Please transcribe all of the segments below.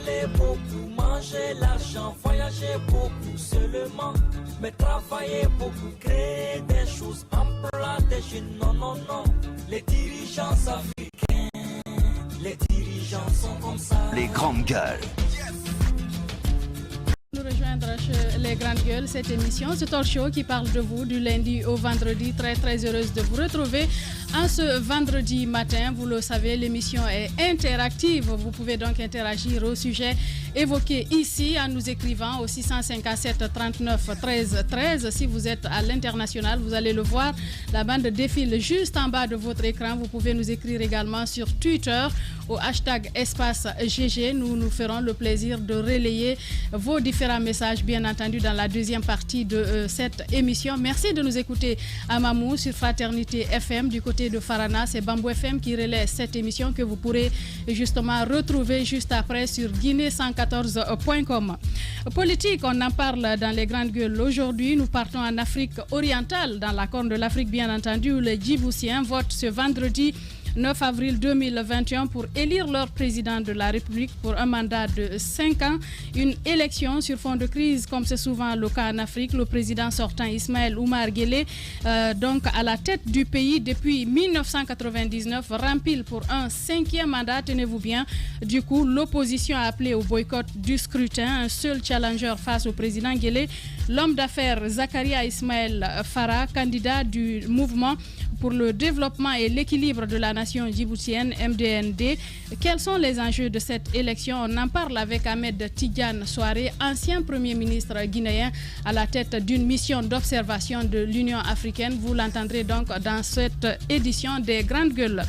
parler beaucoup, manger l'argent, voyager beaucoup seulement, mais travailler beaucoup, créer des choses, emploi des jeunes, non, non, non. Les dirigeants africains, les dirigeants sont comme ça. Les grandes gueules. Nous rejoindre chez les grandes gueules, cette émission, ce talk show qui parle de vous du lundi au vendredi. Très très heureuse de vous retrouver en ce vendredi matin. Vous le savez, l'émission est interactive. Vous pouvez donc interagir au sujet évoqué ici en nous écrivant au 657 39 13 13. Si vous êtes à l'international, vous allez le voir, la bande défile juste en bas de votre écran. Vous pouvez nous écrire également sur Twitter au hashtag espace GG. Nous nous ferons le plaisir de relayer vos différents messages, bien entendu, dans la deuxième partie de cette émission. Merci de nous écouter à Mamou sur Fraternité FM. Du côté de Farana, c'est Bambou FM qui relaie cette émission que vous pourrez justement retrouver juste après sur Guinée114.com. Politique, on en parle dans les grandes gueules. Aujourd'hui, nous partons en Afrique orientale, dans la Corne de l'Afrique, bien entendu, où les Djiboutiens votent ce vendredi 9 avril 2021 pour élire leur président de la République pour un mandat de 5 ans. Une élection sur fond de crise, comme c'est souvent le cas en Afrique. Le président sortant Ismaël Oumar Guelleh, donc à la tête du pays depuis 1999, rempile pour un 5e mandat, tenez-vous bien. Du coup, l'opposition a appelé au boycott du scrutin. Un seul challenger face au président Guelleh, l'homme d'affaires Zakaria Ismaël Farah, candidat du mouvement pour le développement et l'équilibre de la nation djiboutienne, MDND. Quels sont les enjeux de cette élection? On en parle avec Ahmed Tidiane Souaré, ancien Premier ministre guinéen à la tête d'une mission d'observation de l'Union africaine. Vous l'entendrez donc dans cette édition des Grandes Gueules.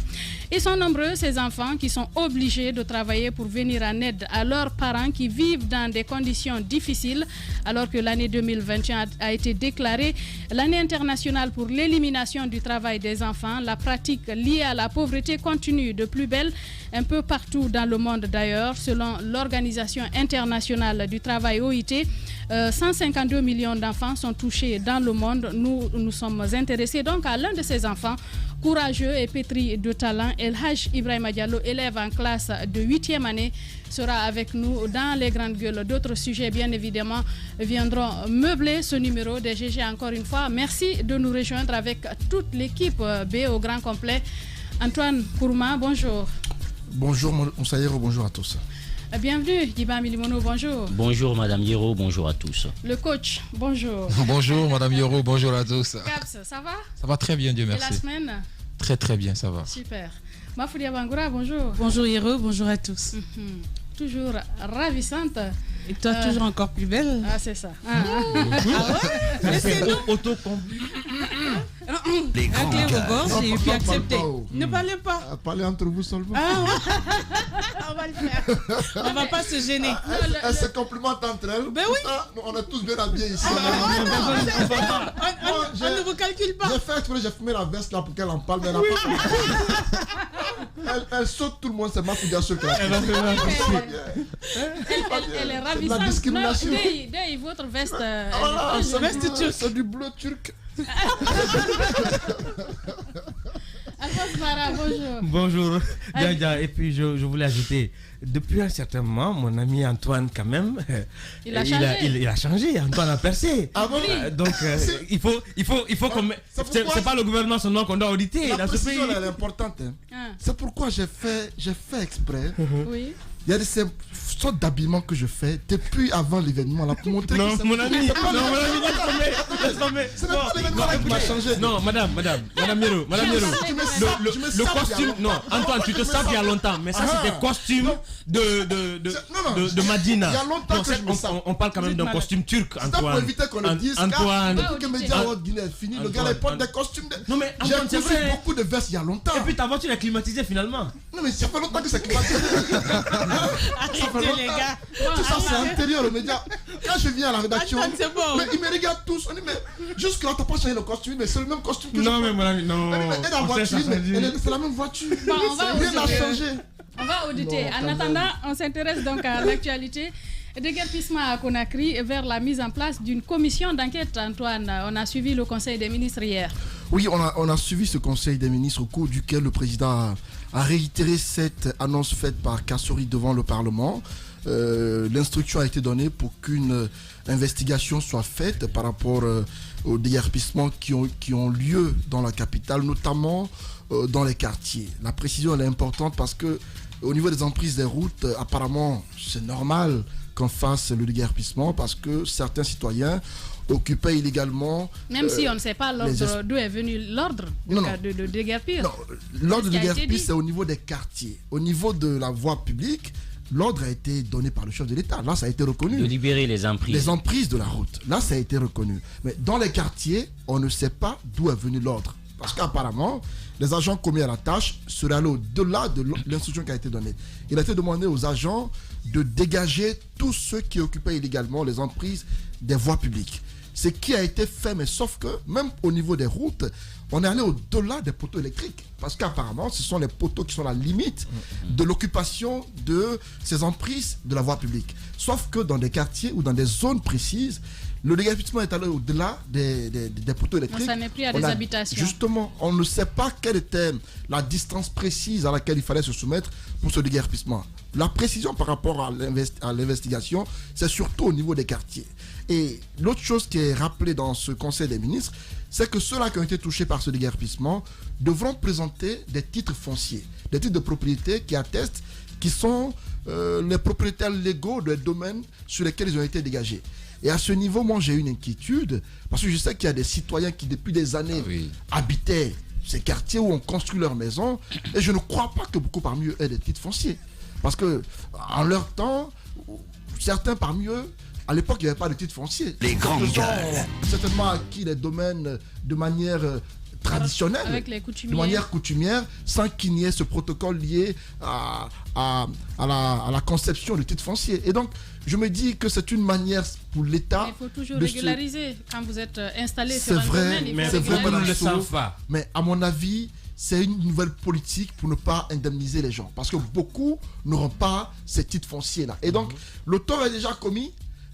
Ils sont nombreux, ces enfants qui sont obligés de travailler pour venir en aide à leurs parents qui vivent dans des conditions difficiles, alors que l'année 2021 a été déclarée l'année internationale pour l'élimination du travail des enfants. La pratique liée à la pauvreté continue de plus belle un peu partout dans le monde d'ailleurs. Selon l'Organisation internationale du travail OIT, 152 millions d'enfants sont touchés dans le monde. Nous sommes intéressés donc à l'un de ces enfants, courageux et pétri de talent. El Haj Ibrahima Diallo, élève en classe de 8e année, sera avec nous dans les grandes gueules. D'autres sujets, bien évidemment, viendront meubler ce numéro des GG encore une fois. Merci de nous rejoindre avec toute l'équipe B au grand complet. Antoine Kourma, bonjour. Bonjour Moussaïro, bonjour à tous. Bienvenue, Diba Milimono, bonjour. Bonjour Madame Yero, bonjour à tous. Le coach, bonjour. Bonjour Madame Yoro, bonjour à tous. Caps, ça va? Ça va très bien, Dieu merci. Et la semaine? Très très bien, ça va. Super. Mafoudia Bangoura, bonjour. Bonjour Yero, bonjour à tous. Toujours ravissante. Et toi, toujours encore plus belle. Ah, c'est ça. Ah ouais. C'est auto-comblé. Les grands gars. J'ai pu accepter. Ne parlez pas. Parlez entre vous seulement. On va le faire. On va pas se gêner. Elles se complimentent entre elles. Ben oui. On est tous bien habillés ici. On ne vous calcule pas. J'ai fait exprès, j'ai fumé la veste là pour qu'elle en parle. Mais elle saute tout le monde, c'est ma fille sur le Elle est ravissante. La discrimination. Dès votre veste. Veste turque. C'est du bleu turc. Alphonse Mara, bonjour. Bonjour. Et puis je voulais ajouter, depuis un certain moment, mon ami Antoine quand même, il a changé. Antoine a percé. Ah bon? Donc il faut qu'on c'est pas le gouvernement son nom qu'on doit auditer. La dans ce pays. précision elle est importante. C'est pourquoi j'ai fait exprès. Oui. Il y a ces sortes d'habillements que je fais depuis avant l'événement là pour montrer non, que mon ami, laisse tomber. Ce n'est pas l'événement qui m'a changé. Non, madame Miro, le costume, non, Antoine, tu te sapes il y a longtemps, mais ça c'est des costumes de Madina. Il y a longtemps que je me sape. On parle quand même d'un costume turc, Antoine. C'est pour éviter qu'on le dise, Antoine. depuis que Média World Guinée est fini, le gars il porte des costumes. Non mais Antoine, c'est vrai. J'ai beaucoup de vestes il y a longtemps. Et puis ta voiture est climatisée finalement. Non mais ça fait longtemps que c'est climatisé. Arrêtez les gars. Tout ça c'est intérieur le média. Quand je viens à la rédaction, c'est bon. mais ils me regardent tous. On dit mais jusque là t'as pas changé le costume, mais c'est le même costume que non mais mon ami, non. Et la voiture, c'est la même voiture. Bon, rien n'a changé. On va auditer. En attendant, on s'intéresse donc à l'actualité. Déguerpissement à Conakry vers la mise en place d'une commission d'enquête, Antoine. On a suivi le Conseil des ministres hier. Oui, on a suivi ce Conseil des ministres au cours duquel le président a réitéré cette annonce faite par Kassori devant le Parlement. L'instruction a été donnée pour qu'une investigation soit faite par rapport aux déguerpissements qui ont lieu dans la capitale, notamment dans les quartiers. La précision elle est importante parce que au niveau des emprises des routes, apparemment c'est normal qu'on fasse le déguerpissement parce que certains citoyens occupaient illégalement... Même si on ne sait pas d'où est venu l'ordre de déguerpir. Non, l'ordre de déguerpir, c'est au niveau des quartiers. Au niveau de la voie publique, l'ordre a été donné par le chef de l'État. Là, ça a été reconnu. De libérer les emprises. Les emprises de la route. Là, ça a été reconnu. Mais dans les quartiers, on ne sait pas d'où est venu l'ordre. Parce qu'apparemment, les agents commis à la tâche seraient allés au-delà de l'instruction qui a été donnée. Il a été demandé aux agents de dégager tous ceux qui occupaient illégalement les emprises des voies publiques. Ce qui a été fait, mais sauf que même au niveau des routes, on est allé au-delà des poteaux électriques. Parce qu'apparemment, ce sont les poteaux qui sont la limite de l'occupation de ces emprises de la voie publique. Sauf que dans des quartiers ou dans des zones précises, le déguerpissement est allé au-delà des poteaux électriques. Ça n'est plus à des habitations. Justement, on ne sait pas quelle était la distance précise à laquelle il fallait se soumettre pour ce déguerpissement. La précision par rapport à l'investigation, c'est surtout au niveau des quartiers. Et l'autre chose qui est rappelée dans ce Conseil des ministres, c'est que ceux-là qui ont été touchés par ce déguerpissement devront présenter des titres fonciers, des titres de propriété qui attestent qu'ils sont les propriétaires légaux des domaines sur lesquels ils ont été dégagés. Et à ce niveau, moi, j'ai une inquiétude, parce que je sais qu'il y a des citoyens qui, depuis des années, habitaient ces quartiers où on construit leurs maisons, et je ne crois pas que beaucoup parmi eux aient des titres fonciers. Parce que, en leur temps, certains parmi eux, à l'époque, il n'y avait pas de titre foncier. Les grandes gueules. Certainement acquis les domaines de manière traditionnelle, avec les coutumières. De manière coutumière, sans qu'il n'y ait ce protocole lié à la conception du titre foncier. Et donc, je me dis que c'est une manière pour l'État... Il faut toujours régulariser quand vous êtes installé sur un domaine. C'est vrai, Madame le savent pas. Mais à mon avis, c'est une nouvelle politique pour ne pas indemniser les gens. Parce que beaucoup n'auront pas ces titres fonciers-là. Et donc, le tort est déjà commis.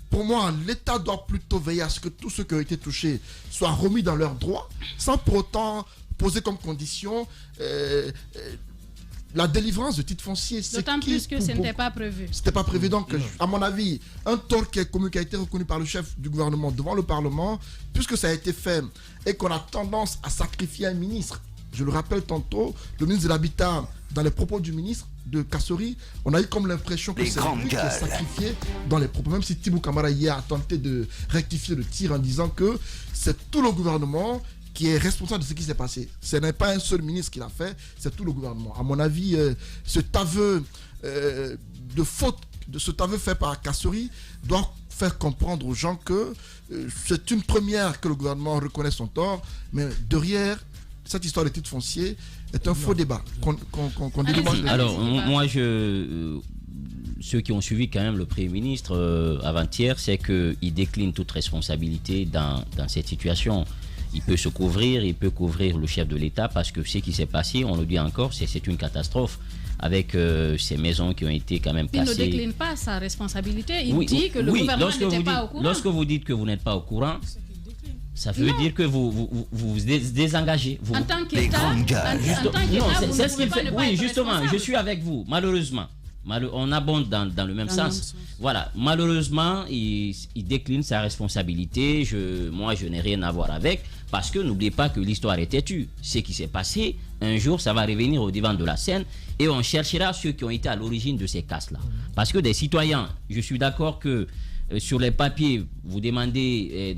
Pour moi, l'État doit plutôt veiller à ce que tous ceux qui ont été touchés soient remis dans leurs droits, sans pour autant poser comme condition la délivrance de titres fonciers. D'autant plus que ce n'était pas prévu. C'était pas prévu. Donc, à mon avis, un tort qui est commun, qui a été reconnu par le chef du gouvernement devant le Parlement, puisque ça a été fait et qu'on a tendance à sacrifier un ministre. Je le rappelle tantôt, le ministre de l'Habitat, dans les propos du ministre de Kassori, on a eu comme l'impression que c'est lui qui est sacrifié dans les propos. Même si Tibou Kamara hier a tenté de rectifier le tir en disant que c'est tout le gouvernement qui est responsable de ce qui s'est passé. Ce n'est pas un seul ministre qui l'a fait, c'est tout le gouvernement. À mon avis, cet aveu de faute, cet aveu fait par Kassori doit faire comprendre aux gens que c'est une première que le gouvernement reconnaît son tort, mais derrière cette histoire de titre foncier est un faux débat qu'on débat. Alors, moi, ceux qui ont suivi quand même le Premier ministre avant-hier, c'est qu'il décline toute responsabilité dans cette situation. Il peut se couvrir, il peut couvrir le chef de l'État parce que ce qui s'est passé, on le dit encore, c'est une catastrophe avec ces maisons qui ont été quand même cassées. Il ne décline pas sa responsabilité, il dit que le gouvernement n'était pas au courant. Lorsque vous dites que vous n'êtes pas au courant, ça veut dire que vous désengagez. En tant qu'État, c'est ce qu'il fait. Oui, justement, je suis avec vous, malheureusement. On abonde dans le même sens. Voilà, malheureusement, il décline sa responsabilité. Moi, je n'ai rien à voir avec. Parce que n'oubliez pas que l'histoire est têtue. Ce qui s'est passé, un jour, ça va revenir au devant de la scène et on cherchera ceux qui ont été à l'origine de ces casses-là. Parce que des citoyens, je suis d'accord que sur les papiers, vous demandez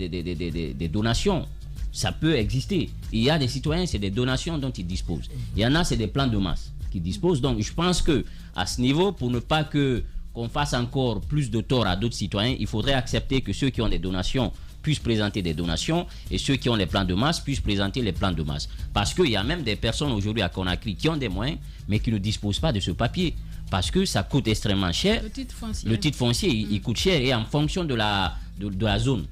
des donations, ça peut exister. Il y a des citoyens, c'est des donations dont ils disposent. Il y en a, c'est des plans de masse qu'ils disposent. Donc, je pense que à ce niveau, pour ne pas qu'on fasse encore plus de tort à d'autres citoyens, il faudrait accepter que ceux qui ont des donations puissent présenter des donations et ceux qui ont les plans de masse puissent présenter les plans de masse. Parce qu'il y a même des personnes aujourd'hui à Conakry qui ont des moyens, mais qui ne disposent pas de ce papier. Parce que ça coûte extrêmement cher. Le titre foncier, il coûte cher et en fonction de la zone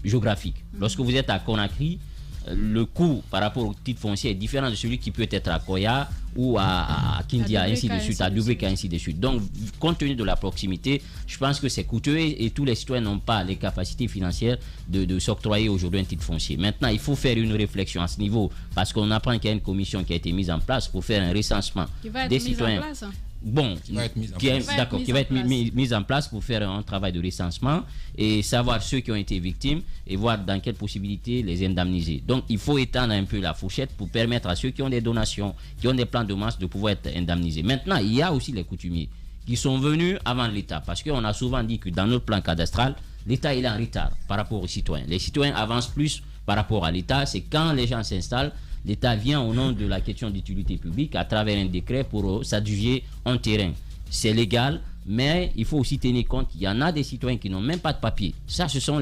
géographique. Lorsque vous êtes à Conakry, le coût par rapport au titre foncier est différent de celui qui peut être à Koya ou à Kindia, ainsi de suite, à Dubrika, ainsi de suite. Donc, compte tenu de la proximité, je pense que c'est coûteux et tous les citoyens n'ont pas les capacités financières de s'octroyer aujourd'hui un titre foncier. Maintenant, il faut faire une réflexion à ce niveau parce qu'on apprend qu'il y a une commission qui a été mise en place pour faire un recensement des citoyens. Bon, qui va être mise en place pour faire un travail de recensement et savoir ceux qui ont été victimes et voir dans quelles possibilités les indemniser. Donc, il faut étendre un peu la fourchette pour permettre à ceux qui ont des donations, qui ont des plans de masse de pouvoir être indemnisés. Maintenant, il y a aussi les coutumiers qui sont venus avant l'État parce qu'on a souvent dit que dans notre plan cadastral, l'État il est en retard par rapport aux citoyens. Les citoyens avancent plus par rapport à l'État. C'est quand les gens s'installent, l'État vient au nom de la question d'utilité publique à travers un décret pour s'adjuger un terrain. C'est légal, mais il faut aussi tenir compte qu'il y en a des citoyens qui n'ont même pas de papier. Ça, ce sont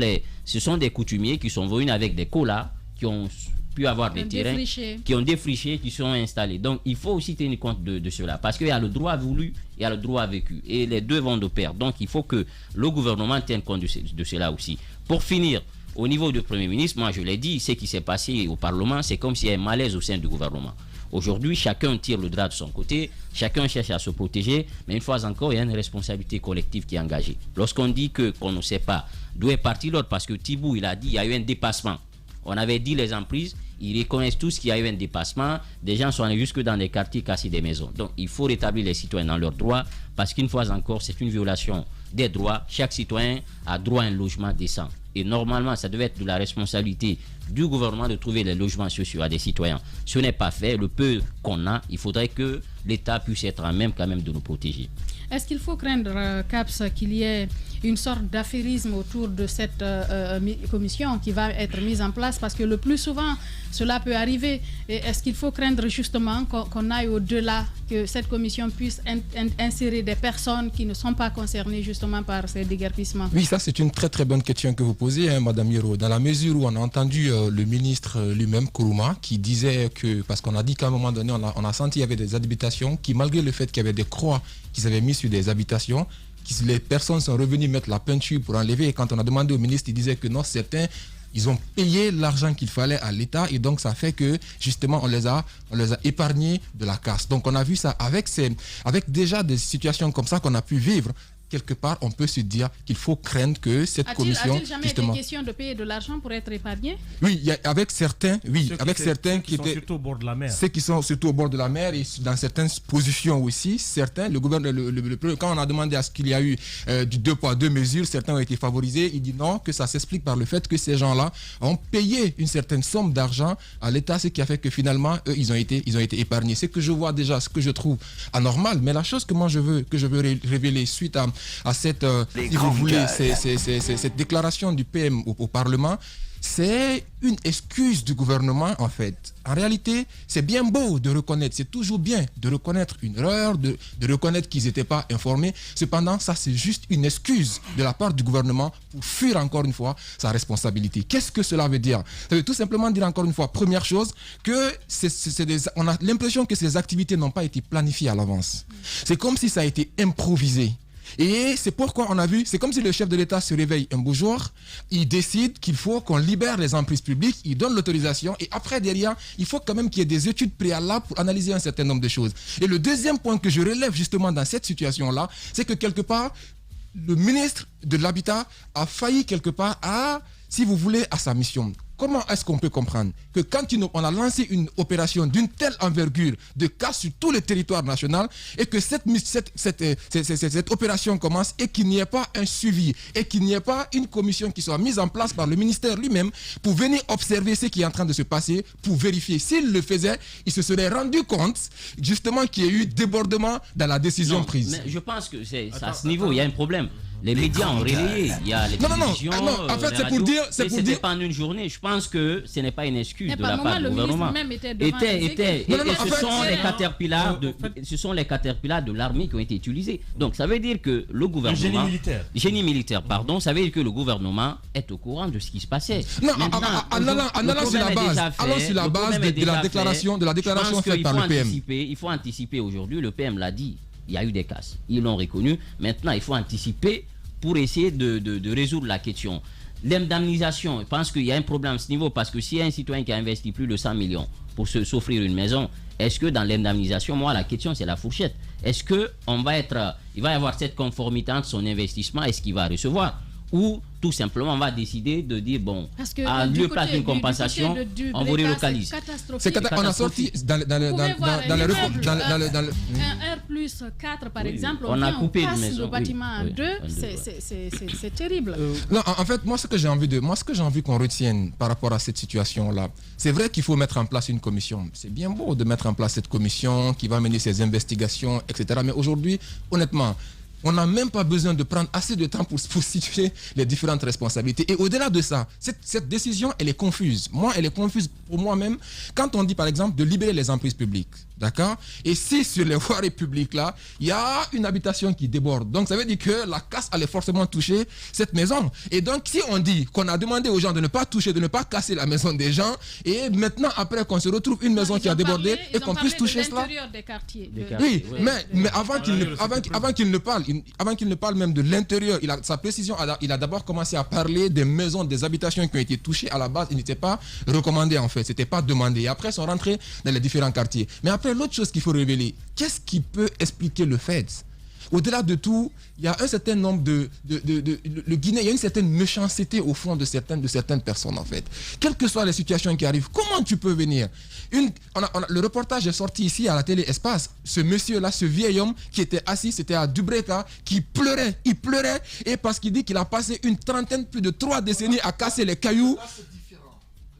des coutumiers qui sont venus avec des colas, qui ont pu avoir des terrains, qui ont défriché, qui sont installés. Donc, il faut aussi tenir compte de cela. Parce qu'il y a le droit voulu, il y a le droit vécu. Et les deux vont de pair. Donc, il faut que le gouvernement tienne compte de cela aussi. Pour finir, au niveau du Premier ministre, moi je l'ai dit, ce qui s'est passé au Parlement, c'est comme s'il y a un malaise au sein du gouvernement. Aujourd'hui, chacun tire le drap de son côté, chacun cherche à se protéger, mais une fois encore, il y a une responsabilité collective qui est engagée. Lorsqu'on dit qu'on ne sait pas d'où est parti l'autre, parce que Thibou, il a dit qu'il y a eu un dépassement. On avait dit les emprises, ils reconnaissent tous qu'il y a eu un dépassement. Des gens sont allés jusque dans des quartiers casser des maisons. Donc, il faut rétablir les citoyens dans leurs droits, parce qu'une fois encore, c'est une violation des droits. Chaque citoyen a droit à un logement décent. Et normalement, ça devait être de la responsabilité du gouvernement de trouver les logements sociaux à des citoyens. Ce n'est pas fait. Le peu qu'on a, il faudrait que l'État puisse être en même quand même de nous protéger. Est-ce qu'il faut craindre, Caps, qu'il y ait une sorte d'affairisme autour de cette commission qui va être mise en place? Parce que le plus souvent, cela peut arriver. Et est-ce qu'il faut craindre justement qu'on aille au-delà, que cette commission puisse insérer des personnes qui ne sont pas concernées justement par ces déguerpissements? Oui, ça c'est une très très bonne question que vous posez, hein, Madame Yoro. Dans la mesure où on a entendu le ministre lui-même, Kourouma, qui disait que, parce qu'on a dit qu'à un moment donné, on a senti qu'il y avait des habitations qui, malgré le fait qu'il y avait des croix qu'ils avaient mis sur des habitations, les personnes sont revenues mettre la peinture pour enlever. Et quand on a demandé au ministre, il disait que non, certains, ils ont payé l'argent qu'il fallait à l'État et donc ça fait que justement on les a épargnés de la casse. Donc on a vu ça avec déjà des situations comme ça qu'on a pu vivre. Quelque part, on peut se dire qu'il faut craindre que cette commission... A-t-il jamais été question de payer de l'argent pour être épargné? Oui, avec certains, qui sont surtout au bord de la mer. Ceux qui sont surtout au bord de la mer et dans certaines positions aussi, certains, le gouvernement, quand on a demandé à ce qu'il y a eu du 2 poids 2 mesures, certains ont été favorisés. Il dit non, que ça s'explique par le fait que ces gens-là ont payé une certaine somme d'argent à l'État, ce qui a fait que finalement, eux, ils ont été épargnés. C'est que je vois déjà, ce que je trouve anormal. Mais la chose que moi je veux révéler suite à cette, si vous voulez, cette déclaration du PM au Parlement, c'est une excuse du gouvernement en fait. En réalité, c'est bien beau de reconnaître, c'est toujours bien de reconnaître une erreur, de reconnaître qu'ils n'étaient pas informés. Cependant, ça c'est juste une excuse de la part du gouvernement pour fuir encore une fois sa responsabilité. Qu'est-ce que cela veut dire? Ça veut tout simplement dire encore une fois, première chose, que on a l'impression que ces activités n'ont pas été planifiées à l'avance. C'est comme si ça a été improvisé. Et c'est pourquoi on a vu, c'est comme si le chef de l'État se réveille un beau jour, il décide qu'il faut qu'on libère les emprises publiques, il donne l'autorisation et après derrière, il faut quand même qu'il y ait des études préalables pour analyser un certain nombre de choses. Et le deuxième point que je relève justement dans cette situation-là, c'est que quelque part, le ministre de l'Habitat a failli quelque part si vous voulez, à sa mission. Comment est-ce qu'on peut comprendre que quand on a lancé une opération d'une telle envergure de casse sur tout le territoire national et que cette opération commence et qu'il n'y ait pas un suivi et qu'il n'y ait pas une commission qui soit mise en place par le ministère lui-même pour venir observer ce qui est en train de se passer, pour vérifier. S'il le faisait, il se serait rendu compte justement qu'il y a eu débordement dans la décision prise. Mais je pense que c'est à ce niveau, il y a un problème. Les médias ont relayé, il y a les télévisions, en fait, c'est pour dire... C'était pas en une journée. Je pense que ce n'est pas une excuse de la part du gouvernement. Ce sont les caterpillars de l'armée qui ont été utilisés. Donc ça veut dire que le gouvernement... Génie militaire, pardon. Ça veut dire que le gouvernement est au courant de ce qui se passait. Non, en allant sur la base de la déclaration faite par le PM. Il faut anticiper aujourd'hui, le PM l'a dit. Il y a eu des casses, ils l'ont reconnu. Maintenant, il faut anticiper pour essayer de résoudre la question. l'indemnisation, je pense qu'il y a un problème à ce niveau, parce que s'il y a un citoyen qui a investi plus de 100 millions pour s'offrir une maison, est-ce que dans l'indemnisation, moi la question c'est la fourchette, est-ce que il va y avoir cette conformité entre son investissement et ce qu'il va recevoir, ou tout simplement on va décider de dire bon, à lieu place d'une compensation, on vous relocalise. On a sorti dans un R+4 par exemple, on a coupé le bâtiment en deux, c'est terrible. Non, en fait, moi ce que j'ai envie qu'on retienne par rapport à cette situation-là, c'est vrai qu'il faut mettre en place une commission. C'est bien beau de mettre en place cette commission qui va mener ses investigations, etc. Mais aujourd'hui, honnêtement, on n'a même pas besoin de prendre assez de temps pour situer les différentes responsabilités. Et au-delà de ça, cette décision, elle est confuse. Moi, elle est confuse pour moi-même. Quand on dit, par exemple, de libérer les emprises publiques, d'accord? Et si sur les voiries publiques, là, il y a une habitation qui déborde. Donc, ça veut dire que la casse allait forcément toucher cette maison. Et donc, si on dit qu'on a demandé aux gens de ne pas toucher, de ne pas casser la maison des gens, et maintenant, après qu'on se retrouve une maison qui a débordé et qu'on puisse toucher cela. Oui, mais avant qu'il ne parle même de l'intérieur, sa précision, il a d'abord commencé à parler des maisons, des habitations qui ont été touchées. À la base, il n'était pas recommandé en fait, c'était pas demandé. Et après, ils sont rentrés dans les différents quartiers. Mais après, l'autre chose qu'il faut révéler, qu'est-ce qui peut expliquer le fait? Au-delà de tout, il y a un certain nombre le Guinée, il y a une certaine méchanceté au fond de certaines personnes en fait. Quelles que soient les situations qui arrivent, comment tu peux venir? Le reportage est sorti ici à la télé Espace. Ce monsieur-là, ce vieil homme qui était assis, c'était à Dubreka, qui pleurait. Il pleurait et parce qu'il dit qu'il a passé une trentaine, plus de 3 décennies à casser les cailloux.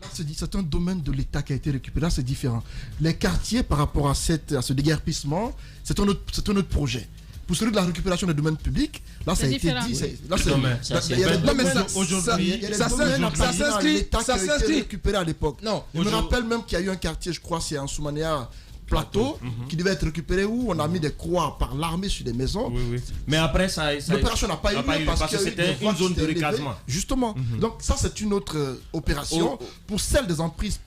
Là, c'est un domaine de l'État qui a été récupéré. Là, c'est différent. Les quartiers, par rapport à ce déguerpissement, c'est un autre projet. Pour celui de la récupération des domaines publics, là ça a été dit. Ça s'inscrit récupéré à l'époque. Je me rappelle même qu'il y a eu un quartier, je crois, c'est en Soumanéa Plateau, qui devait être récupéré où on a mis des croix par l'armée sur des maisons. Oui. Mais après, l'opération n'a pas eu lieu parce que c'était une zone de recasement. Justement. Donc ça, c'est une autre opération. Pour celle des emprises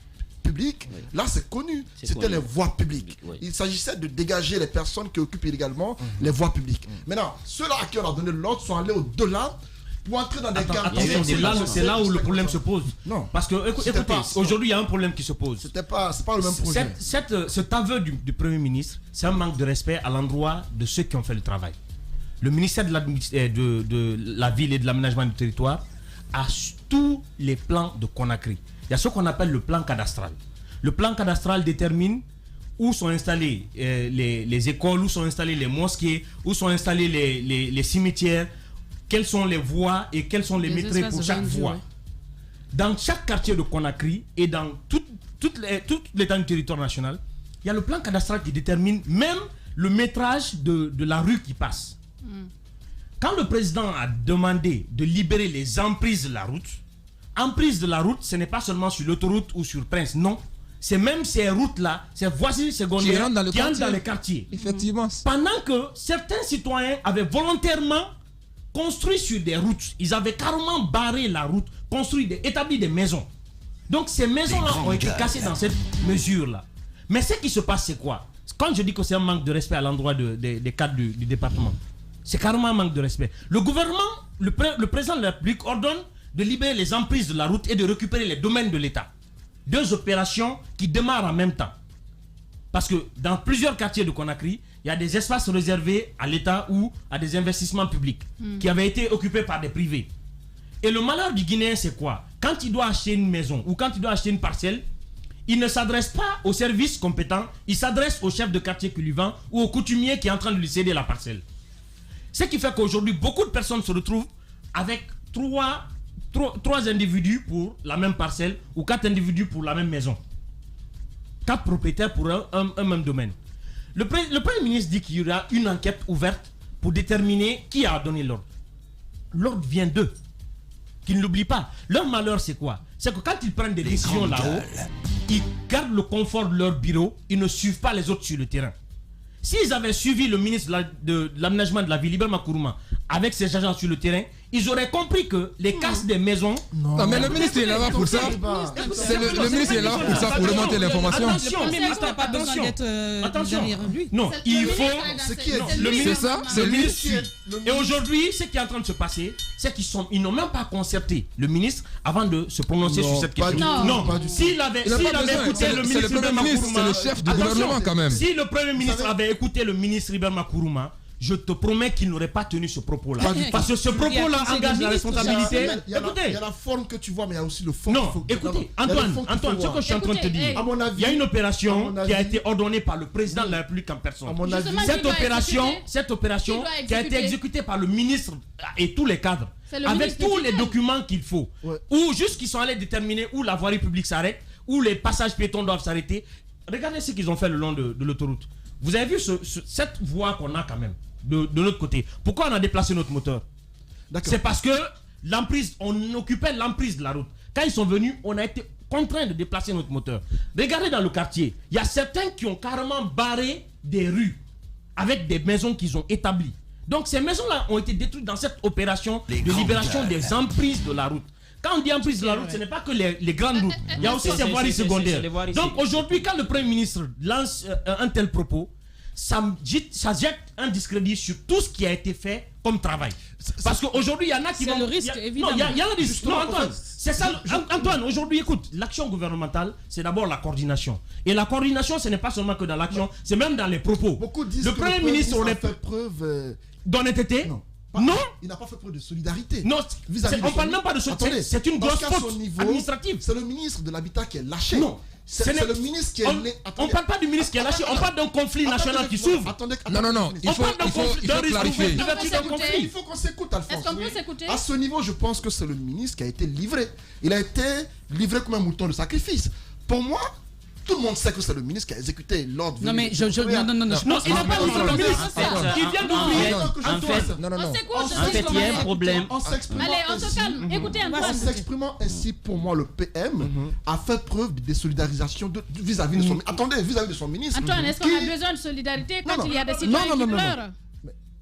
publiques, là c'est connu, c'était les voies publiques. Il s'agissait de dégager les personnes qui occupent illégalement les voies publiques. Maintenant, ceux-là à qui on a donné l'ordre sont allés au-delà pour entrer dans des quartiers. C'est là où le problème se pose. Non. Parce que, écoutez, aujourd'hui il y a un problème qui se pose. C'est pas le même projet. Cet aveu du Premier ministre, c'est un manque de respect à l'endroit de ceux qui ont fait le travail. Le ministère de la Ville et de l'Aménagement du Territoire a tous les plans de Conakry. Il y a ce qu'on appelle le plan cadastral. Le plan cadastral détermine où sont installées les écoles, où sont installées les mosquées, où sont installés les cimetières, quelles sont les voies et quels sont les métrailles pour chaque voie. Dans chaque quartier de Conakry et dans tout l'état du territoire national, il y a le plan cadastral qui détermine même le métrage de la rue qui passe. Quand le président a demandé de libérer les emprises de la route, emprise de la route, ce n'est pas seulement sur l'autoroute ou sur Prince, non. C'est même ces routes-là, ces voies secondaires qui entrent dans les quartiers. Effectivement. Pendant que certains citoyens avaient volontairement construit sur des routes, ils avaient carrément barré la route, établi des maisons. Donc ces maisons-là ont été cassées dans cette mesure-là. Mais ce qui se passe, c'est quoi? Quand je dis que c'est un manque de respect à l'endroit des cadres du département, c'est carrément un manque de respect. Le gouvernement, le président de la République ordonne de libérer les emprises de la route et de récupérer les domaines de l'État. 2 opérations qui démarrent en même temps. Parce que dans plusieurs quartiers de Conakry, il y a des espaces réservés à l'État ou à des investissements publics qui avaient été occupés par des privés. Et le malheur du Guinéen, c'est quoi? Quand il doit acheter une maison ou quand il doit acheter une parcelle, il ne s'adresse pas au service compétent, il s'adresse au chef de quartier qui lui vend ou au coutumier qui est en train de lui céder la parcelle. Ce qui fait qu'aujourd'hui, beaucoup de personnes se retrouvent avec 3 individus pour la même parcelle ou 4 individus pour la même maison. 4 propriétaires pour un même domaine. Le Premier ministre dit qu'il y aura une enquête ouverte pour déterminer qui a donné l'ordre. L'ordre vient d'eux. Qu'ils ne l'oublient pas. Leur malheur, c'est quoi? C'est que quand ils prennent des décisions là-haut, ils gardent le confort de leur bureau, ils ne suivent pas les autres sur le terrain. S'ils avaient suivi le ministre de l'Aménagement de la Ville, Ibrahima Kourouma, avec ses agents sur le terrain, ils auraient compris que les casses des maisons... Non, mais le ministre est là-bas pour ça. C'est le ministre est là pour ça, pour remonter l'information. Attention, Le ministre n'a pas besoin d'être derrière lui. Non, il faut... C'est ça, c'est le lui. ministre suit. Et aujourd'hui, ce qui est en train de se passer, c'est qu'ils n'ont même pas concerté le ministre avant de se prononcer sur cette question. Non, s'il avait écouté le ministre Ribert Makourouma, c'est le chef du gouvernement quand même. Si le Premier ministre avait écouté le ministre Ribert Makourouma, je te promets qu'il n'aurait pas tenu ce propos-là. Parce que ce propos-là engage la responsabilité. Il y a la forme que tu vois, mais il y a aussi le fond. Non, écoutez, Antoine, ce que je suis en train de te dire, il y a une opération qui a été ordonnée par le président de la République en personne. Cette opération qui a été exécutée par le ministre et tous les cadres, avec tous les documents qu'il faut, ou juste qu'ils sont allés déterminer où la voirie publique s'arrête, où les passages piétons doivent s'arrêter. Regardez ce qu'ils ont fait le long de l'autoroute. Vous avez vu cette voie qu'on a quand même de notre côté. Pourquoi on a déplacé notre moteur? C'est parce que on occupait l'emprise de la route. Quand ils sont venus, on a été contraint de déplacer notre moteur. Regardez dans le quartier, il y a certains qui ont carrément barré des rues avec des maisons qu'ils ont établies. Donc ces maisons-là ont été détruites dans cette opération de libération des emprises de la route. Quand on dit emprise de la route, ce n'est pas que les grandes routes. Il y a aussi ces voiries secondaires. Donc aujourd'hui, quand le Premier ministre lance un tel propos, ça jette un discrédit sur tout ce qui a été fait comme travail. Parce qu'aujourd'hui, il y en a qui vont... C'est le risque, évidemment. Non, il y en a des... Non, Antoine, c'est ça. Antoine, aujourd'hui, écoute, l'action gouvernementale, c'est d'abord la coordination. Et la coordination, ce n'est pas seulement que dans l'action, c'est même dans les propos. Beaucoup disent le que Premier ministre aurait fait preuve... d'honnêteté. Non, il n'a pas fait preuve de solidarité. Non, on ne parle même pas de solidarité. C'est une grosse faute administrative. C'est le ministre de l'Habitat qui est lâché. Non. C'est le ministre qui est né. On ne parle pas du ministre qui est lâché, on parle d'un conflit national qui s'ouvre. Non, il faut clarifier. Il faut qu'on s'écoute, Alphonse. Est-ce qu'on peut s'écouter? À ce niveau, je pense que c'est le ministre qui a été livré. Il a été livré comme un mouton de sacrifice. Pour moi, tout le monde sait que c'est le ministre qui a exécuté l'ordre. Non, mais Non, il n'a pas dit le ministre. Il vient d'oublier. En fait, il y a un problème. Allez, on se calme. Écoutez un peu. En s'exprimant ainsi, pour moi, le PM a fait preuve de désolidarisation vis-à-vis de son ministre. Attendez, vis-à-vis de son ministre. Antoine, est-ce qu'on a besoin de solidarité quand il y a des citoyens qui pleurent?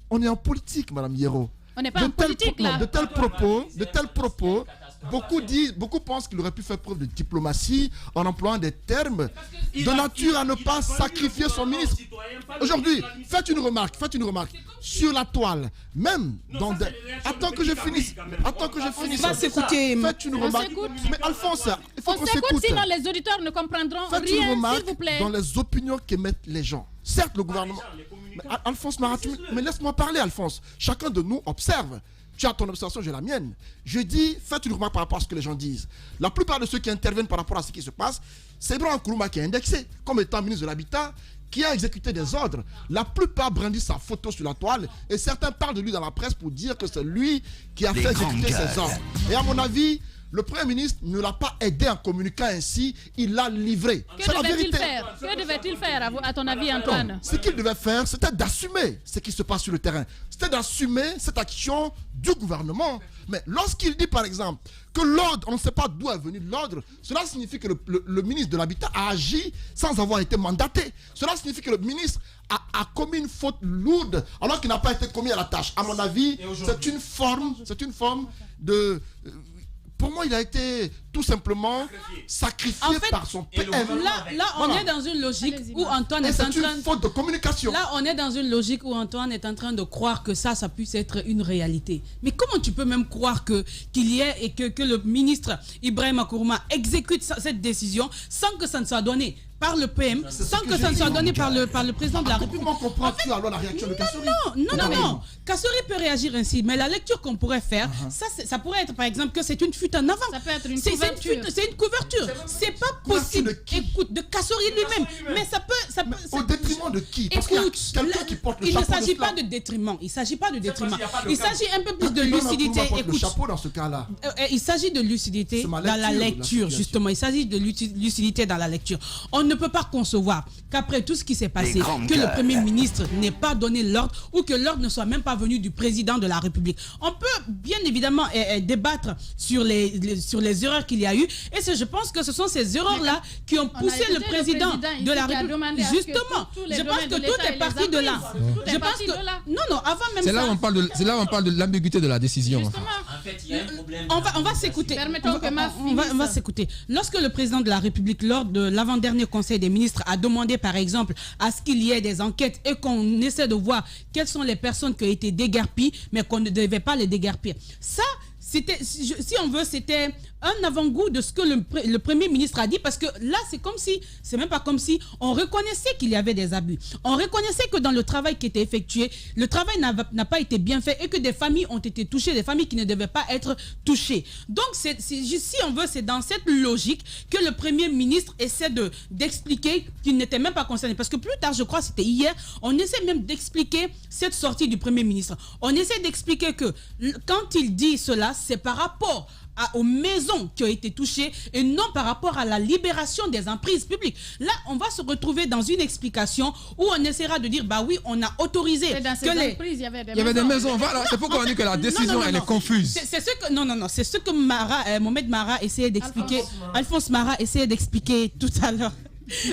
On est en politique, Madame Hierro. On n'est pas en politique, là. De tels propos, beaucoup pensent qu'il aurait pu faire preuve de diplomatie en employant des termes de nature à ne pas sacrifier son ministre. Aujourd'hui, faites une remarque sur la toile, même dans des... Attends que je finisse. Va s'écouter. Faites une remarque. Mais Alphonse, il faut qu'on On s'écoute, s'écoute. sinon les auditeurs ne comprendront Faites une rien, remarque s'il vous plaît. dans les opinions qu'émettent les gens. Certes, le gouvernement... Mais Alphonse Maratou, mais laisse-moi parler, Alphonse. Chacun de nous observe. Tu as ton observation, j'ai la mienne. Je dis, faites une remarque par rapport à ce que les gens disent. La plupart de ceux qui interviennent par rapport à ce qui se passe, c'est Ibrahim Makourouma qui est indexé comme étant ministre de l'Habitat, qui a exécuté des ordres. La plupart brandissent sa photo sur la toile et certains parlent de lui dans la presse pour dire que c'est lui qui a fait exécuter ces ordres. Et à mon avis, le Premier ministre ne l'a pas aidé en communiquant ainsi, il l'a livré. Que devait-il faire, à ton avis, Antoine? Ce qu'il devait faire, c'était d'assumer ce qui se passe sur le terrain. C'était d'assumer cette action du gouvernement. Mais lorsqu'il dit, par exemple, que l'ordre, on ne sait pas d'où est venu l'ordre, cela signifie que le ministre de l'Habitat a agi sans avoir été mandaté. Cela signifie que le ministre a commis une faute lourde alors qu'il n'a pas été commis à la tâche. À mon avis, c'est une forme de... Pour moi, il a été tout simplement sacrifié par son PM. Là, on est dans une logique où Antoine est en train... C'est une faute de communication. Là, on est dans une logique où Antoine est en train de croire que ça puisse être une réalité. Mais comment tu peux même croire qu'il y ait et que le ministre Ibrahim Makourouma exécute cette décision sans que ça ne soit donné par le PM, sans que ça ne soit donné par le président de la République? Comment comprends-tu alors la réaction de Kassory? Non. Kassory peut réagir ainsi, mais la lecture qu'on pourrait faire, ça pourrait être par exemple que c'est une fuite en avant. Ça peut être une couverture. C'est une couverture. C'est pas possible. Écoute, de Kassory lui-même. Mais ça peut au détriment de qui? Parce qu'il y a quelqu'un qui porte le chapeau. Il ne s'agit pas de détriment. Il s'agit un peu plus de lucidité. Écoute, le chapeau dans ce cas-là. Il s'agit de lucidité dans la lecture, justement. Il s'agit de lucidité dans la lecture. On ne peut pas concevoir qu'après tout ce qui s'est passé, que le Premier ministre n'ait pas donné l'ordre ou que l'ordre ne soit même pas venu du président de la République. On peut bien évidemment débattre sur les erreurs qu'il y a eu et je pense que ce sont ces erreurs-là qui ont poussé le président de la République. Justement, je pense que tout est parti de là. Je pense que... Non, avant même ça... C'est là où on parle de l'ambiguïté de la décision. on va s'écouter. Permettons que on va s'écouter. Lorsque le président de la République, lors de l'avant-dernier Conseil des ministres, a demandé, par exemple, à ce qu'il y ait des enquêtes et qu'on essaie de voir quelles sont les personnes qui ont été déguerpies, mais qu'on ne devait pas les déguerpir. Ça, c'était, si on veut, c'était un avant-goût de ce que le Premier ministre a dit, parce que là, c'est même pas comme si on reconnaissait qu'il y avait des abus. On reconnaissait que dans le travail qui était effectué, le travail n'a pas été bien fait et que des familles ont été touchées, des familles qui ne devaient pas être touchées. Donc, si on veut, c'est dans cette logique que le Premier ministre essaie d'expliquer qu'il n'était même pas concerné. Parce que plus tard, je crois, c'était hier, on essaie même d'expliquer cette sortie du Premier ministre. On essaie d'expliquer que quand il dit cela, c'est par rapport aux maisons qui ont été touchées et non par rapport à la libération des emprises publiques. Là, on va se retrouver dans une explication où on essaiera de dire, bah oui, on a autorisé dans ces emprises, il y avait des maisons. Voilà, c'est pourquoi on dit que la décision, elle est confuse. C'est ce que Mohamed Mara essayait d'expliquer. Alphonse Mara essayait d'expliquer tout à l'heure.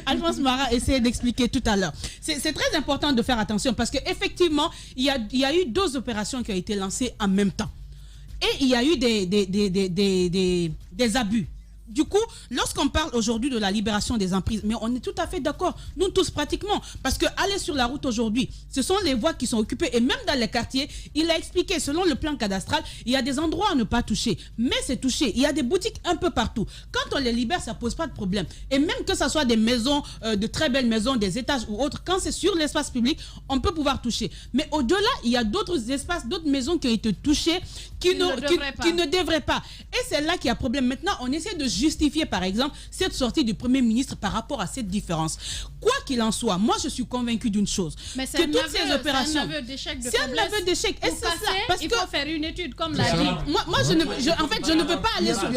Alphonse Mara essayait d'expliquer tout à l'heure. C'est très important de faire attention parce qu'effectivement, il y a eu 2 opérations qui ont été lancées en même temps. Et il y a eu des abus. Du coup, lorsqu'on parle aujourd'hui de la libération des emprises, mais on est tout à fait d'accord, nous tous pratiquement, parce que aller sur la route aujourd'hui, ce sont les voies qui sont occupées, et même dans les quartiers, il a expliqué, selon le plan cadastral, il y a des endroits à ne pas toucher, mais c'est touché, il y a des boutiques un peu partout. Quand on les libère, ça pose pas de problème. Et même que ce soit des maisons, de très belles maisons, des étages ou autres, quand c'est sur l'espace public, on peut pouvoir toucher. Mais au-delà, il y a d'autres espaces, d'autres maisons qui ont été touchées, qui ne devraient pas. Et c'est là qu'il y a problème. Maintenant, on essaie de justifier, par exemple, cette sortie du Premier ministre par rapport à cette différence. Quoi qu'il en soit, moi, je suis convaincu d'une chose. Mais c'est toutes ces opérations... C'est un aveu d'échec. Et c'est ça. Parce il faut faire une étude, comme l'a dit. Moi, je ne veux pas aller sur...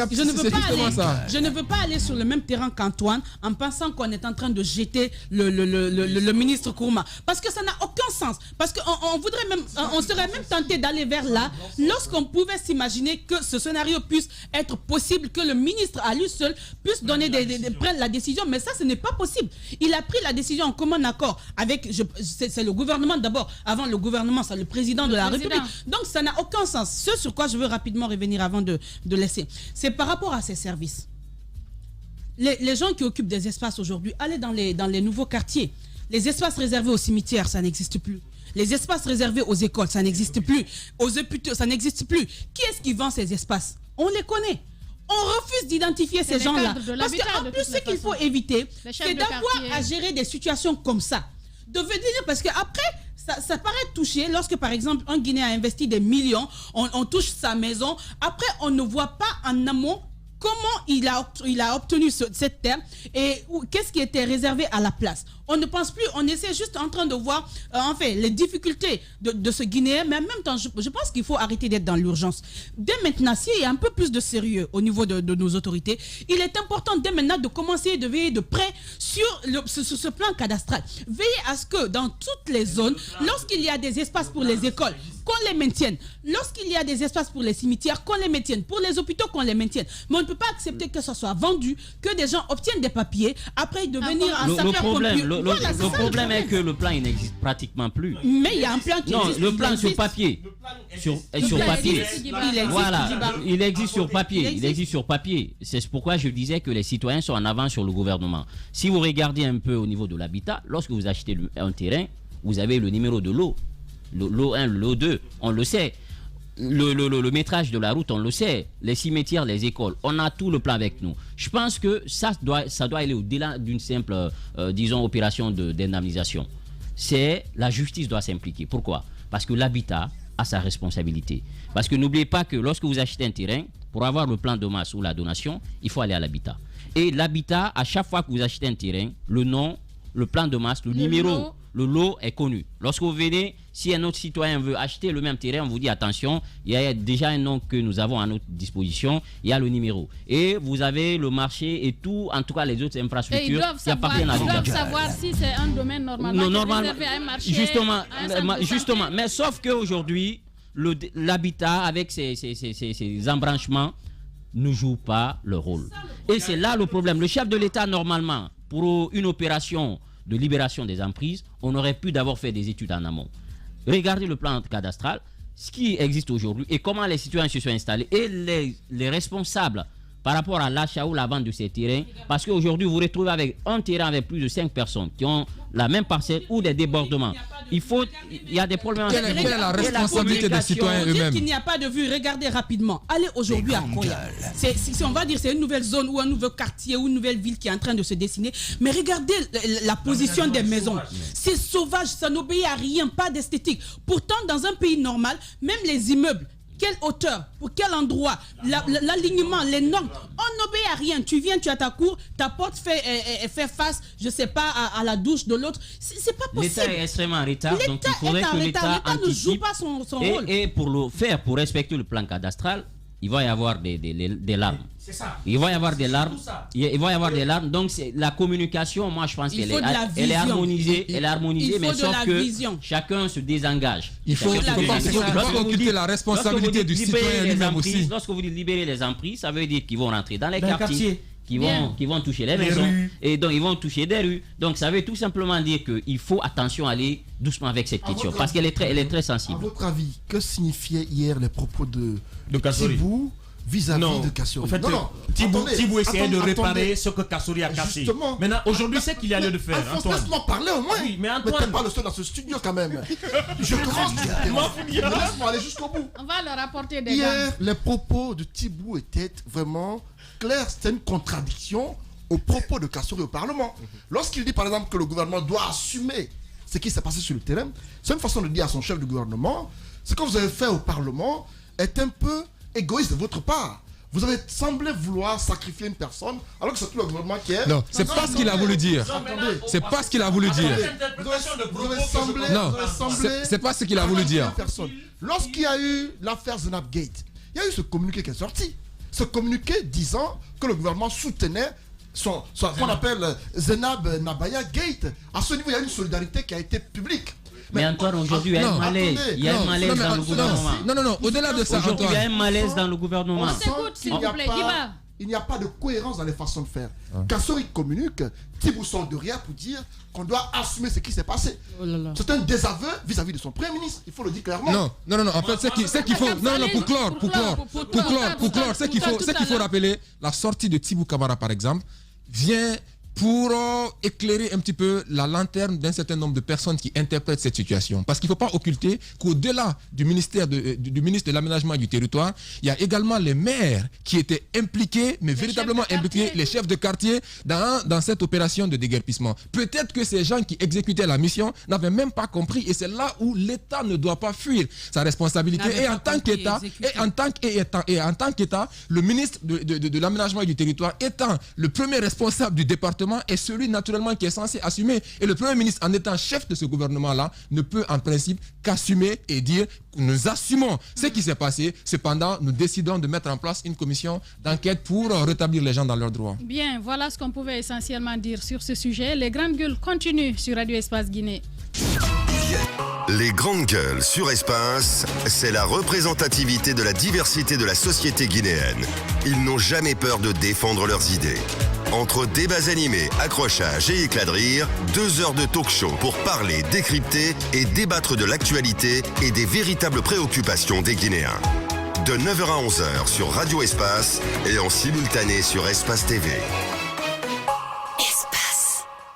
Je ne veux pas aller sur le même terrain qu'Antoine en pensant qu'on est en train de jeter le ministre Kourma. Parce que ça n'a aucun sens. Parce qu'on serait même tenté d'aller vers là lorsqu'on pouvait s'imaginer que ce scénario puisse être possible, que le ministre à lui seul puisse donner prendre la décision, mais ça, ce n'est pas possible. Il a pris la décision en commun accord avec, c'est le gouvernement d'abord, avant le gouvernement, c'est le président de la République. Donc, ça n'a aucun sens. Ce sur quoi je veux rapidement revenir avant de laisser, c'est par rapport à ces services. Les gens qui occupent des espaces aujourd'hui, allez dans les nouveaux quartiers. Les espaces réservés aux cimetières, ça n'existe plus. Les espaces réservés aux écoles, ça n'existe plus. Aux hôpitaux, ça n'existe plus. Qui est-ce qui vend ces espaces? On les connaît. On refuse d'identifier ces gens-là. Parce qu'en plus, ce qu'il faut éviter, c'est d'avoir à gérer des situations comme ça. De venir, parce qu'après, ça paraît touché lorsque, par exemple, un Guinéen a investi des millions, on touche sa maison. Après, on ne voit pas en amont comment il a obtenu cette terre et qu'est-ce qui était réservé à la place. On ne pense plus, on essaie juste en train de voir les difficultés de ce Guinéen, mais en même temps, je pense qu'il faut arrêter d'être dans l'urgence. Dès maintenant, s'il y a un peu plus de sérieux au niveau de nos autorités, il est important dès maintenant de commencer de veiller de près sur ce plan cadastral. Veiller à ce que dans toutes les zones, lorsqu'il y a des espaces pour les écoles, qu'on les maintienne. Lorsqu'il y a des espaces pour les cimetières, qu'on les maintienne. Pour les hôpitaux, qu'on les maintienne. Mais on ne peut pas accepter que ça soit vendu, que des gens obtiennent des papiers, après devenir un sapeur-pompier. Le problème est que le plan, il n'existe pratiquement plus. Mais il y a un plan qui existe. Le plan sur papier. Sur papier. Voilà, il existe sur papier. Il existe sur papier. C'est pourquoi je disais que les citoyens sont en avance sur le gouvernement. Si vous regardez un peu au niveau de l'habitat, lorsque vous achetez un terrain, vous avez le numéro de l'eau. L'O1, l'O2, on le sait. Le métrage de la route, on le sait. Les cimetières, les écoles, on a tout le plan avec nous. Je pense que ça doit aller au-delà d'une simple, opération d'indemnisation. La justice doit s'impliquer. Pourquoi? Parce que l'habitat a sa responsabilité. Parce que n'oubliez pas que lorsque vous achetez un terrain, pour avoir le plan de masse ou la donation, il faut aller à l'habitat. Et l'habitat, à chaque fois que vous achetez un terrain, le nom, le plan de masse, le numéro, le lot est connu. Lorsque vous venez, si un autre citoyen veut acheter le même terrain, on vous dit attention, il y a déjà un nom que nous avons à notre disposition, il y a le numéro. Et vous avez le marché et tout, en tout cas les autres infrastructures qui appartiennent à l'État. Ils doivent savoir si c'est un domaine normalement réservé à un marché. Justement, mais sauf qu'aujourd'hui, l'habitat avec ses embranchements ne joue pas le rôle. Et c'est là le problème. Le chef de l'État, normalement, pour une opération de libération des emprises, on aurait pu d'abord faire des études en amont. Regardez le plan cadastral. ce qui existe aujourd'hui et comment les citoyens se sont installés et les responsables par rapport à l'achat ou la vente de ces terrains, parce qu'aujourd'hui vous retrouvez avec un terrain avec plus de 5 personnes qui ont la même parcelle ou des débordements. Il y a des problèmes. Quelle est la responsabilité des citoyens eux-mêmes? Il n'y a pas de vue. Regardez rapidement. Allez aujourd'hui à Koya. Si on va dire c'est une nouvelle zone ou un nouveau quartier ou une nouvelle ville qui est en train de se dessiner. Mais regardez la position des maisons. C'est sauvage, ça n'obéit à rien, pas d'esthétique. Pourtant, dans un pays normal, même les immeubles, quelle hauteur, pour quel endroit, l'alignement, les normes, on n'obéit à rien. Tu viens, tu as ta cour, ta porte fait face, je sais pas, à la douche de l'autre. C'est pas possible. L'État est extrêmement en retard, donc il faudrait que l'État ne joue pas son rôle. Et pour le faire, pour respecter le plan cadastral, il va y avoir des larmes. C'est ça. Il va y avoir des larmes. Il va y avoir des larmes. Donc la communication, moi je pense qu'elle est harmonisée. Elle est harmonisée, mais sauf que chacun se désengage. Il faut pas occulter la responsabilité du citoyen lui-même aussi. Lorsque vous dites libérer les emprises, ça veut dire qu'ils vont rentrer dans les quartiers. Qui vont toucher les maisons et donc ils vont toucher des rues. Donc ça veut tout simplement dire qu'il faut attention à aller doucement avec cette question parce qu'elle est très sensible. À votre avis, que signifiaient hier les propos de Kassori Thibou vis-à-vis de Kassori? En fait, Thibou essayait de réparer ce que Kassori a cassé. Justement. Maintenant, aujourd'hui, c'est qu'il y a lieu de faire. Antoine, laisse-moi parler au moins. Oui, mais t'es pas le seul dans ce studio quand même. Je commence. Laisse-moi aller jusqu'au bout. On va leur apporter des hier, les propos de Thibou étaient vraiment clair, c'est une contradiction aux propos de Kassori au Parlement. Lorsqu'il dit par exemple que le gouvernement doit assumer ce qui s'est passé sur le terrain, c'est une façon de dire à son chef du gouvernement, ce que vous avez fait au Parlement est un peu égoïste de votre part. Vous avez semblé vouloir sacrifier une personne alors que c'est tout le gouvernement qui est... Non, c'est pas ce qu'il a voulu dire. C'est pas ce qu'il a voulu dire. Vous avez semblé... Non, c'est pas ce qu'il a voulu dire. Lorsqu'il y a eu l'affaire Zenab Gate, il y a eu ce communiqué qui est sorti. Ce communiqué disant que le gouvernement soutenait ce qu'on appelle Zenab Nabaya Gate. À ce niveau, il y a une solidarité qui a été publique. Mais Antoine, aujourd'hui, il y a un malaise. Il y a un malaise dans le gouvernement. Non, au-delà de ça, aujourd'hui, il y a un malaise dans le gouvernement. On s'écoute, s'il vous plaît. Il n'y a pas de cohérence dans les façons de faire. Kassori communique, Thibou sort de rien pour dire qu'on doit assumer ce qui s'est passé. C'est un désaveu vis-à-vis de son Premier ministre. Il faut le dire clairement. Non. En fait, c'est qu'il faut. Non, pour clore, c'est qu'il faut rappeler la sortie de Thibou Camara, par exemple, vient pour éclairer un petit peu la lanterne d'un certain nombre de personnes qui interprètent cette situation. Parce qu'il ne faut pas occulter qu'au-delà du ministère du ministre de l'Aménagement du Territoire, il y a également les maires qui étaient impliqués, mais véritablement impliqués, les chefs de quartier, dans cette opération de déguerpissement. Peut-être que ces gens qui exécutaient la mission n'avaient même pas compris, et c'est là où l'État ne doit pas fuir sa responsabilité. Et en tant qu'État, le ministre de l'Aménagement du Territoire étant le premier responsable du département, est celui naturellement qui est censé assumer. Et le Premier ministre, en étant chef de ce gouvernement-là, ne peut en principe qu'assumer et dire nous assumons ce qui s'est passé. Cependant, nous décidons de mettre en place une commission d'enquête pour rétablir les gens dans leurs droits. Bien, voilà ce qu'on pouvait essentiellement dire sur ce sujet. Les grandes gueules continuent sur Radio Espace Guinée. Les grandes gueules sur Espace, c'est la représentativité de la diversité de la société guinéenne. Ils n'ont jamais peur de défendre leurs idées. Entre débats animés, accrochages et éclats de rire, 2 heures de talk show pour parler, décrypter et débattre de l'actualité et des véritables préoccupations des Guinéens. De 9h à 11h sur Radio Espace et en simultané sur Espace TV.